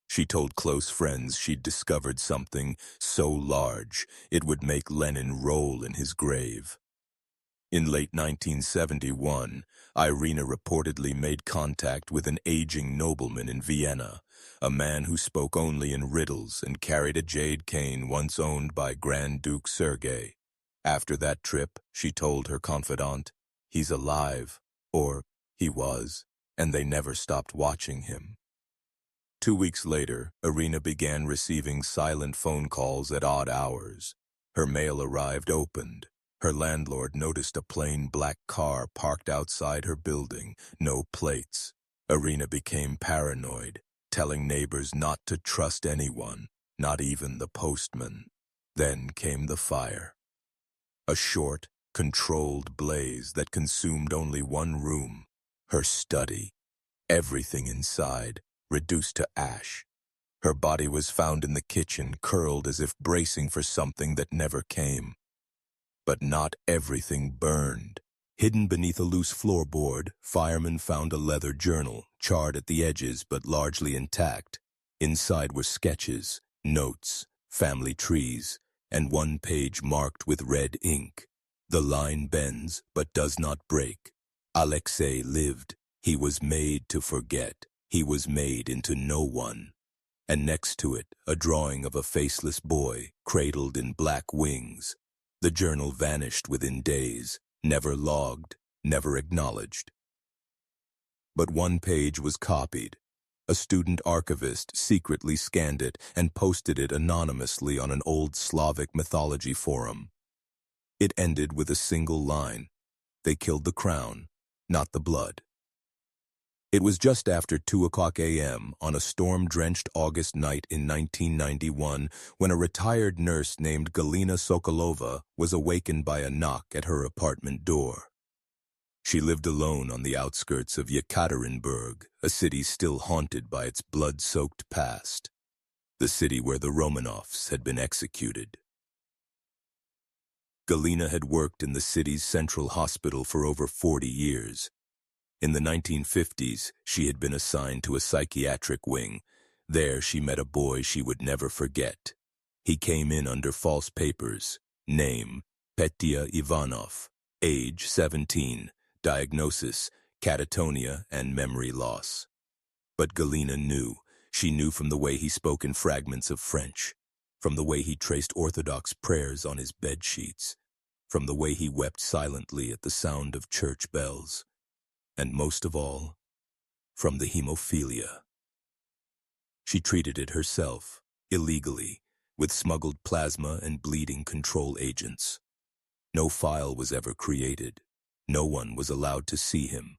She told close friends she'd discovered something so large it would make Lenin roll in his grave. In late 1971, Irina reportedly made contact with an aging nobleman in Vienna, a man who spoke only in riddles and carried a jade cane once owned by Grand Duke Sergei. After that trip, she told her confidant, "He's alive," or "he was," and they never stopped watching him. 2 weeks later, Irina began receiving silent phone calls at odd hours. Her mail arrived opened. Her landlord noticed a plain black car parked outside her building, no plates. Irina became paranoid, telling neighbors not to trust anyone, not even the postman. Then came the fire. A short, controlled blaze that consumed only one room, her study. Everything inside, reduced to ash. Her body was found in the kitchen, curled as if bracing for something that never came. But not everything burned. Hidden beneath a loose floorboard, firemen found a leather journal, charred at the edges but largely intact. Inside were sketches, notes, family trees, and one page marked with red ink. The line bends but does not break. Alexei lived. He was made to forget. He was made into no one. And next to it, a drawing of a faceless boy, cradled in black wings. The journal vanished within days, never logged, never acknowledged. But one page was copied. A student archivist secretly scanned it and posted it anonymously on an old Slavic mythology forum. It ended with a single line: "They killed the crown, not the blood." It was just after 2 a.m. on a storm-drenched August night in 1991 when a retired nurse named Galina Sokolova was awakened by a knock at her apartment door. She lived alone on the outskirts of Yekaterinburg, a city still haunted by its blood-soaked past, the city where the Romanovs had been executed. Galina had worked in the city's central hospital for over 40 years. In the 1950s, she had been assigned to a psychiatric wing. There she met a boy she would never forget. He came in under false papers. Name: Petya Ivanov. Age: 17. Diagnosis: catatonia and memory loss. But Galina knew. She knew from the way he spoke in fragments of French, from the way he traced Orthodox prayers on his bed sheets, from the way he wept silently at the sound of church bells, and most of all, from the hemophilia. She treated it herself, illegally, with smuggled plasma and bleeding control agents. No file was ever created. No one was allowed to see him.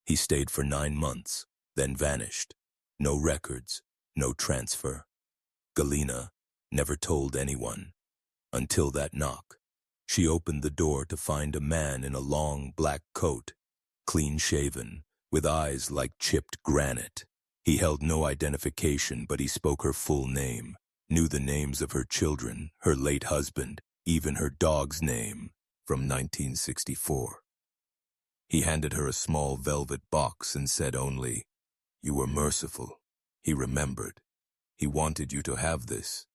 He stayed for 9 months, then vanished. No records, no transfer. Galina never told anyone. Until that knock. She opened the door to find a man in a long black coat, clean-shaven, with eyes like chipped granite. He held no identification, but he spoke her full name, knew the names of her children, her late husband, even her dog's name, from 1964. He handed her a small velvet box and said only, "You were merciful." He remembered. He wanted you to have this.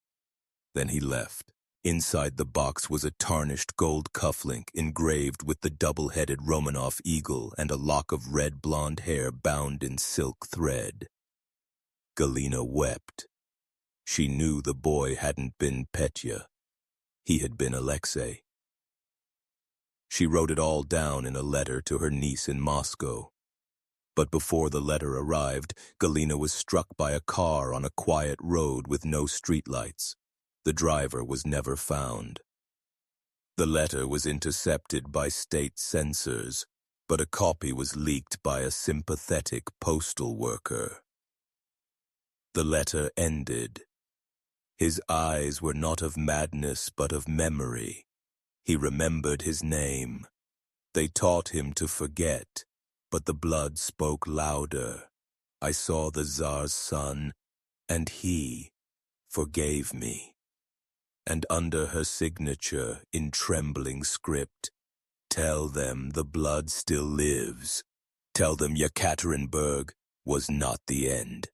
Then he left. Inside the box was a tarnished gold cufflink engraved with the double-headed Romanov eagle and a lock of red blonde hair bound in silk thread. Galina wept. She knew the boy hadn't been Petya. He had been Alexei. She wrote it all down in a letter to her niece in Moscow. But before the letter arrived, Galina was struck by a car on a quiet road with no streetlights. The driver was never found. The letter was intercepted by state censors, but a copy was leaked by a sympathetic postal worker. The letter ended. His eyes were not of madness but of memory. He remembered his name. They taught him to forget, but the blood spoke louder. I saw the Tsar's son, and he forgave me. And under her signature, in trembling script, "Tell them the blood still lives. Tell them Yekaterinburg was not the end."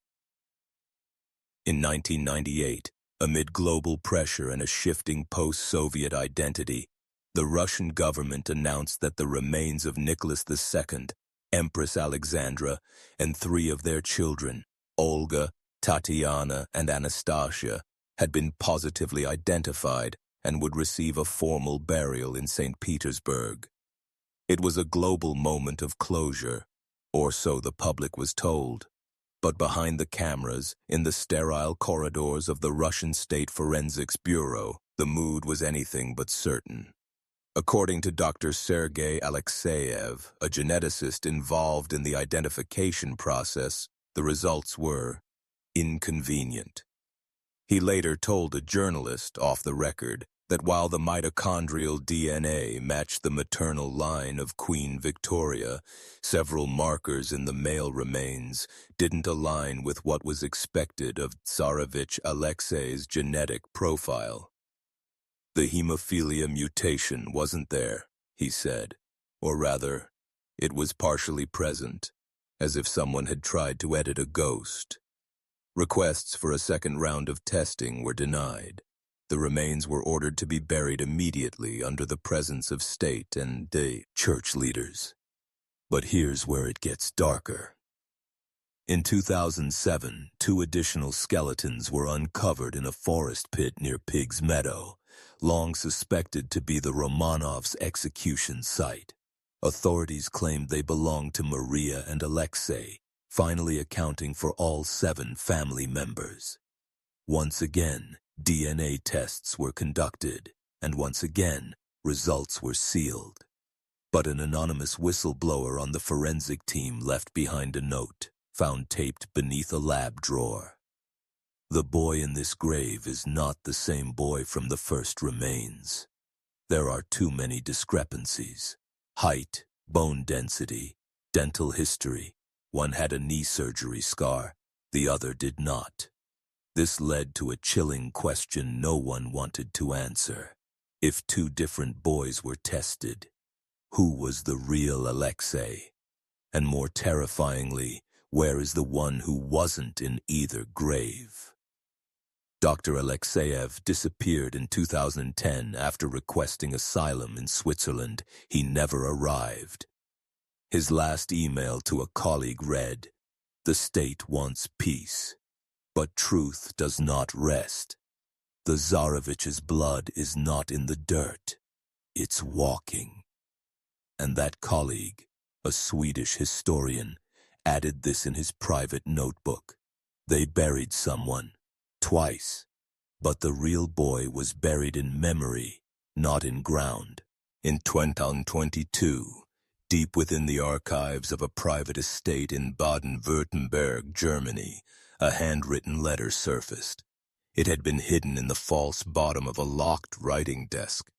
In 1998, amid global pressure and a shifting post-Soviet identity, the Russian government announced that the remains of Nicholas II, Empress Alexandra, and 3 of their children, Olga, Tatiana, and Anastasia, had been positively identified and would receive a formal burial in St. Petersburg. It was a global moment of closure, or so the public was told. But behind the cameras, in the sterile corridors of the Russian State Forensics Bureau, the mood was anything but certain. According to Dr. Tsarevich Alexei, a geneticist involved in the identification process, the results were inconvenient. He later told a journalist, off the record, that while the mitochondrial DNA matched the maternal line of Queen Victoria, several markers in the male remains didn't align with what was expected of Tsarevich Alexei's genetic profile. The hemophilia mutation wasn't there, he said, or rather, it was partially present, as if someone had tried to edit a ghost. Requests for a second round of testing were denied. The remains were ordered to be buried immediately under the presence of state and church leaders. But here's where it gets darker. In 2007, 2 additional skeletons were uncovered in a forest pit near Pig's Meadow, long suspected to be the Romanovs' execution site. Authorities claimed they belonged to Maria and Alexei, finally accounting for all 7 family members. Once again, DNA tests were conducted, and once again, results were sealed. But an anonymous whistleblower on the forensic team left behind a note, found taped beneath a lab drawer. The boy in this grave is not the same boy from the first remains. There are too many discrepancies. Height, bone density, dental history. One had a knee surgery scar, the other did not. This led to a chilling question no one wanted to answer. If 2 different boys were tested, who was the real Alexei? And more terrifyingly, where is the one who wasn't in either grave? Dr. Alexeyev disappeared in 2010 after requesting asylum in Switzerland. He never arrived. His last email to a colleague read, "The state wants peace, but truth does not rest. The Tsarevich's blood is not in the dirt, it's walking." And that colleague, a Swedish historian, added this in his private notebook. They buried someone, twice, but the real boy was buried in memory, not in ground. In 2022, deep within the archives of a private estate in Baden-Württemberg, Germany, a handwritten letter surfaced. It had been hidden in the false bottom of a locked writing desk,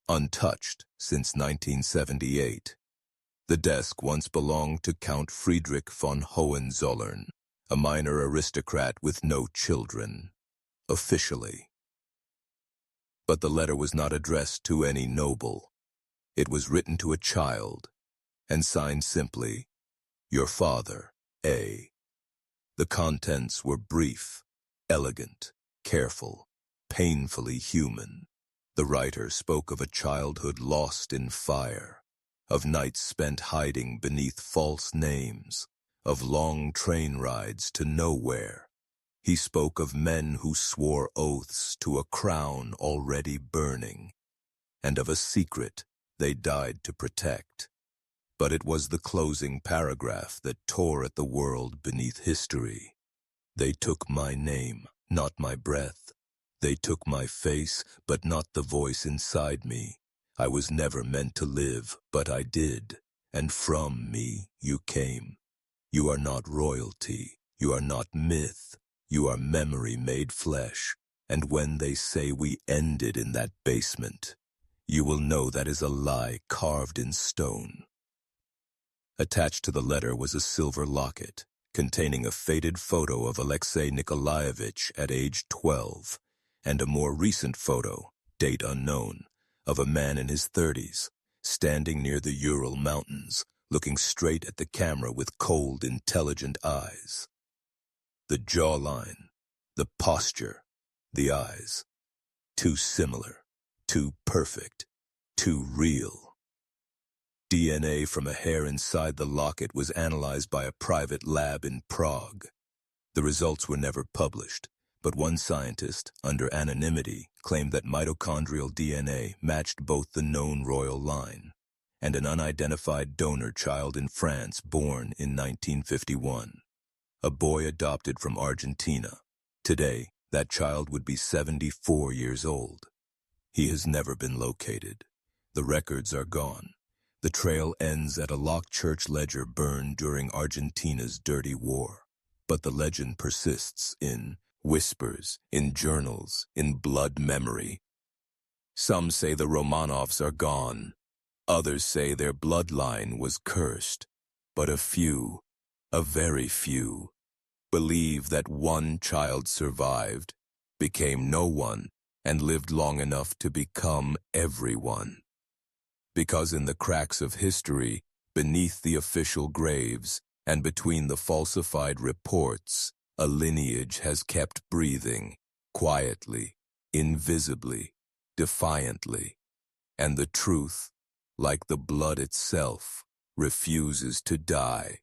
untouched since 1978. The desk once belonged to Count Friedrich von Hohenzollern, a minor aristocrat with no children, officially. But the letter was not addressed to any noble. It was written to a child, and signed simply, "Your father, A." The contents were brief, elegant, careful, painfully human. The writer spoke of a childhood lost in fire, of nights spent hiding beneath false names, of long train rides to nowhere. He spoke of men who swore oaths to a crown already burning, and of a secret they died to protect. But it was the closing paragraph that tore at the world beneath history. They took my name, not my breath. They took my face, but not the voice inside me. I was never meant to live, but I did, and from me you came. You are not royalty, you are not myth, you are memory made flesh, and when they say we ended in that basement, you will know that is a lie carved in stone. Attached to the letter was a silver locket, containing a faded photo of Alexei Nikolaevich at age 12, and a more recent photo, date unknown, of a man in his 30s, standing near the Ural Mountains, looking straight at the camera with cold, intelligent eyes. The jawline, the posture, the eyes. Too similar, too perfect, too real. DNA from a hair inside the locket was analyzed by a private lab in Prague. The results were never published, but one scientist, under anonymity, claimed that mitochondrial DNA matched both the known royal line and an unidentified donor child in France born in 1951. A boy adopted from Argentina. Today, that child would be 74 years old. He has never been located. The records are gone. The trail ends at a locked church ledger burned during Argentina's dirty war. But the legend persists in whispers, in journals, in blood memory. Some say the Romanovs are gone. Others say their bloodline was cursed. But a few, a very few, believe that one child survived, became no one, and lived long enough to become everyone. Because in the cracks of history, beneath the official graves, and between the falsified reports, a lineage has kept breathing, quietly, invisibly, defiantly. And the truth, like the blood itself, refuses to die.